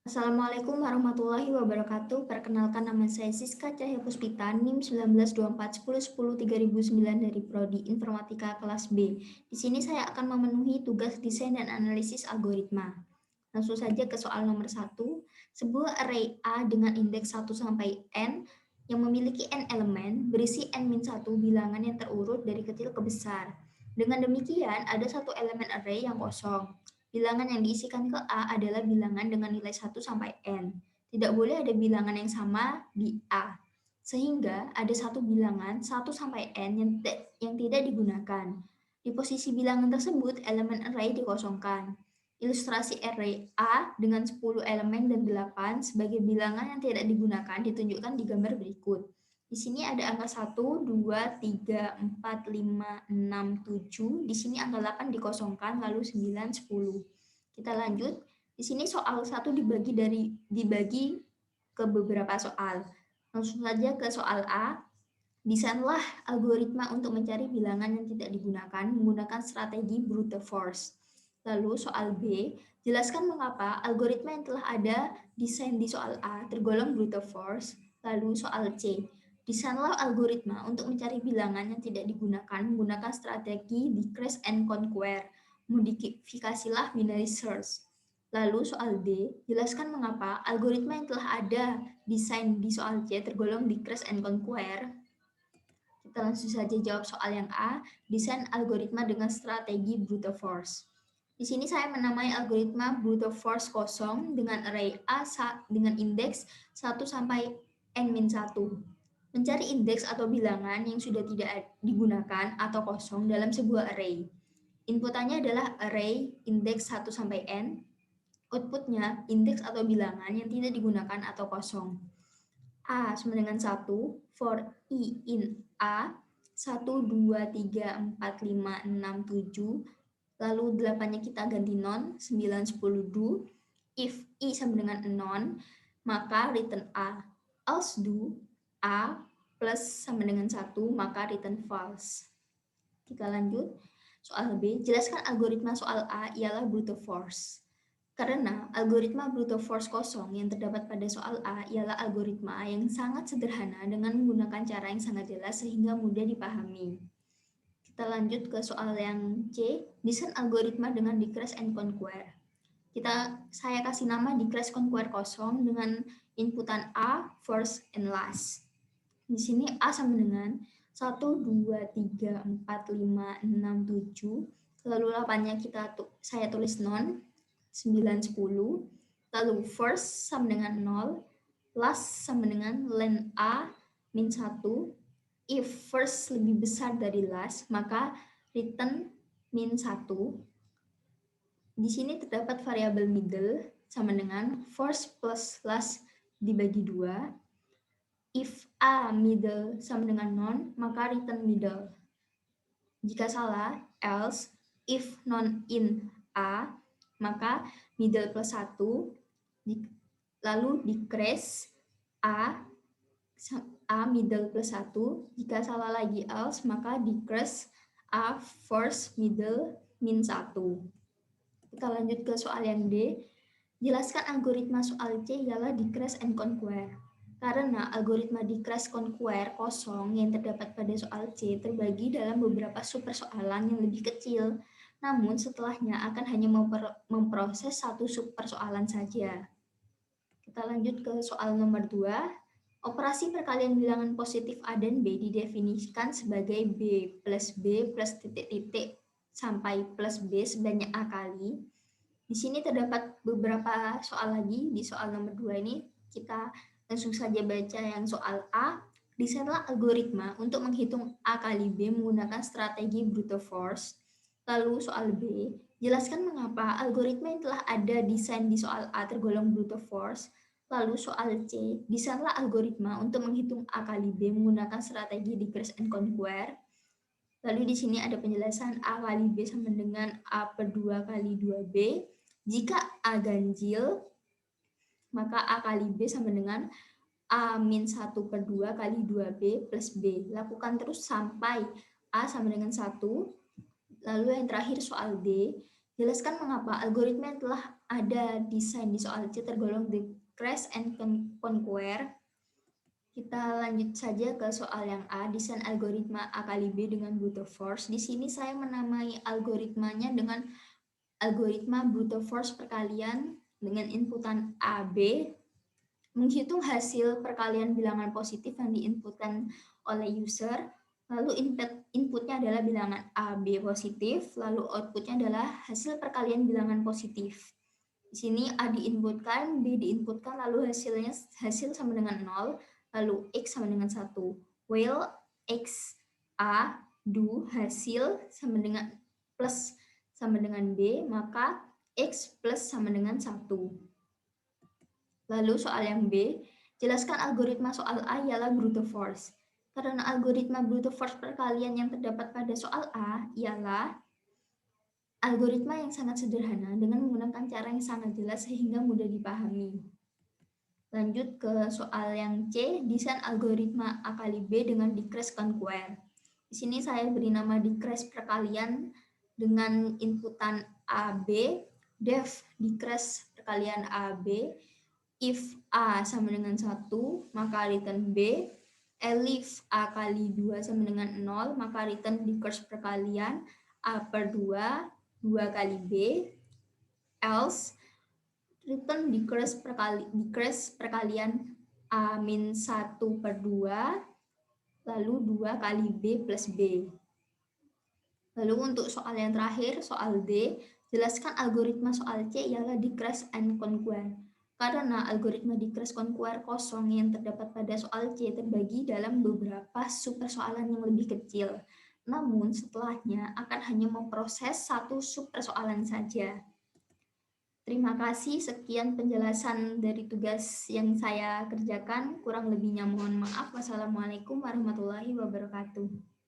Assalamualaikum warahmatullahi wabarakatuh. Perkenalkan nama saya Siska Cahya Puspita, NIM 192410103009 dari Prodi Informatika kelas B. Di sini saya akan memenuhi tugas desain dan analisis algoritma. Langsung saja ke soal nomor 1. Sebuah array A dengan indeks 1 sampai N yang memiliki N elemen berisi N-1 bilangan yang terurut dari kecil ke besar. Dengan demikian, ada satu elemen array yang kosong. Bilangan yang diisikan ke A adalah bilangan dengan nilai 1 sampai N. Tidak boleh ada bilangan yang sama di A. Sehingga ada satu bilangan 1 sampai N yang tidak digunakan. Di posisi bilangan tersebut, elemen array dikosongkan. Ilustrasi array A dengan 10 elemen dan 8 sebagai bilangan yang tidak digunakan ditunjukkan di gambar berikut. Di sini ada angka 1, 2, 3, 4, 5, 6, 7. Di sini angka 8 dikosongkan, lalu 9, 10. Kita lanjut. Di sini soal 1 dibagi ke beberapa soal. Langsung saja ke soal A. Desainlah algoritma untuk mencari bilangan yang tidak digunakan menggunakan strategi brute force. Lalu soal B, jelaskan mengapa algoritma yang telah ada desain di soal A tergolong brute force. Lalu soal C, desainlah algoritma untuk mencari bilangan yang tidak digunakan menggunakan strategi decrease and conquer. Modifikasilah binary search. Lalu soal D, jelaskan mengapa algoritma yang telah ada desain di soal C tergolong decrease and conquer. Kita langsung saja jawab soal yang A, desain algoritma dengan strategi brute force. Di sini saya menamai algoritma brute force kosong dengan array A dengan indeks 1 sampai N-1. Mencari indeks atau bilangan yang sudah tidak digunakan atau kosong dalam sebuah array. Inputannya adalah array indeks 1 sampai N. Outputnya indeks atau bilangan yang tidak digunakan atau kosong. A sama dengan 1, for I in A, 1, 2, 3, 4, 5, 6, 7, lalu 8-nya kita ganti non, 9, 10, do. If I sama dengan non, maka return A. Else do A plus sama dengan 1, maka return false. Kita lanjut. Soal B, jelaskan algoritma soal A ialah brute force. Karena algoritma brute force kosong yang terdapat pada soal A ialah algoritma yang sangat sederhana dengan menggunakan cara yang sangat jelas sehingga mudah dipahami. Kita lanjut ke soal yang C, desain algoritma dengan decrease and conquer. Saya kasih nama decrease conquer kosong dengan inputan A, first, and last. Di sini A sama dengan 1, 2, 3, 4, 5, 6, 7. Lalu 8-nya saya tulis non, 9, 10. Lalu first sama dengan 0. Last sama dengan len A min 1. If first lebih besar dari last, maka return min 1. Di sini terdapat variabel middle sama dengan first plus last dibagi 2. If A middle sama dengan non, maka return middle. Jika salah, else. If non in A, maka middle plus 1. Lalu decrease A middle plus 1. Jika salah lagi else, maka decrease A first middle min 1. Kita lanjut ke soal yang D. Jelaskan algoritma soal C ialah decrease and conquer. Karena algoritma decrease conquer kosong yang terdapat pada soal C terbagi dalam beberapa subpersoalan yang lebih kecil, namun setelahnya akan hanya memproses satu subpersoalan saja. Kita lanjut ke soal nomor 2. Operasi perkalian bilangan positif A dan B didefinisikan sebagai B plus titik-titik sampai plus B sebanyak A kali. Di sini terdapat beberapa soal lagi. Di soal nomor 2 ini kita langsung saja baca yang soal A. Desainlah algoritma untuk menghitung A kali B menggunakan strategi brute force. Lalu soal B, jelaskan mengapa algoritma yang telah ada desain di soal A tergolong brute force. Lalu soal C, desainlah algoritma untuk menghitung A kali B menggunakan strategi decrease and conquer. Lalu di sini ada penjelasan A kali B sama dengan A per 2 kali 2B. Jika A ganjil, maka A kali B sama dengan A min 1 per 2 kali 2B plus B. Lakukan terus sampai A sama dengan 1. Lalu yang terakhir soal D, Jelaskan mengapa algoritma yang telah ada desain di soal C tergolong decrease and conquer. Kita lanjut saja ke soal yang A, desain algoritma A kali B dengan brute force. Di sini saya menamai algoritmanya dengan algoritma brute force perkalian dengan inputan A, B, menghitung hasil perkalian bilangan positif yang diinputkan oleh user, lalu inputnya adalah bilangan A, B positif, lalu outputnya adalah hasil perkalian bilangan positif. Di sini A diinputkan, B diinputkan, lalu hasil sama dengan 0, lalu X sama dengan 1. While X, A, do, hasil sama dengan plus sama dengan B, maka X plus sama dengan 1. Lalu soal yang B, jelaskan algoritma soal A ialah brute force. Karena algoritma brute force perkalian yang terdapat pada soal A ialah algoritma yang sangat sederhana dengan menggunakan cara yang sangat jelas sehingga mudah dipahami. Lanjut ke soal yang C, desain algoritma A kali B dengan decrease conquer. Di sini saya beri nama decrease perkalian dengan inputan AB, def decrease perkalian AB, if A sama dengan 1, maka return B, elif A kali 2 sama dengan 0, maka return decrease perkalian A per 2, 2 kali B, else return decrease perkalian A min 1 per 2, lalu 2 kali B plus B. Lalu untuk soal yang terakhir, soal D, jelaskan algoritma soal C ialah decrease and conquer. Karena algoritma decrease conquer kosong yang terdapat pada soal C terbagi dalam beberapa sub persoalan yang lebih kecil. Namun setelahnya akan hanya memproses satu sub persoalan saja. Terima kasih, sekian penjelasan dari tugas yang saya kerjakan. Kurang lebihnya mohon maaf. Wassalamualaikum warahmatullahi wabarakatuh.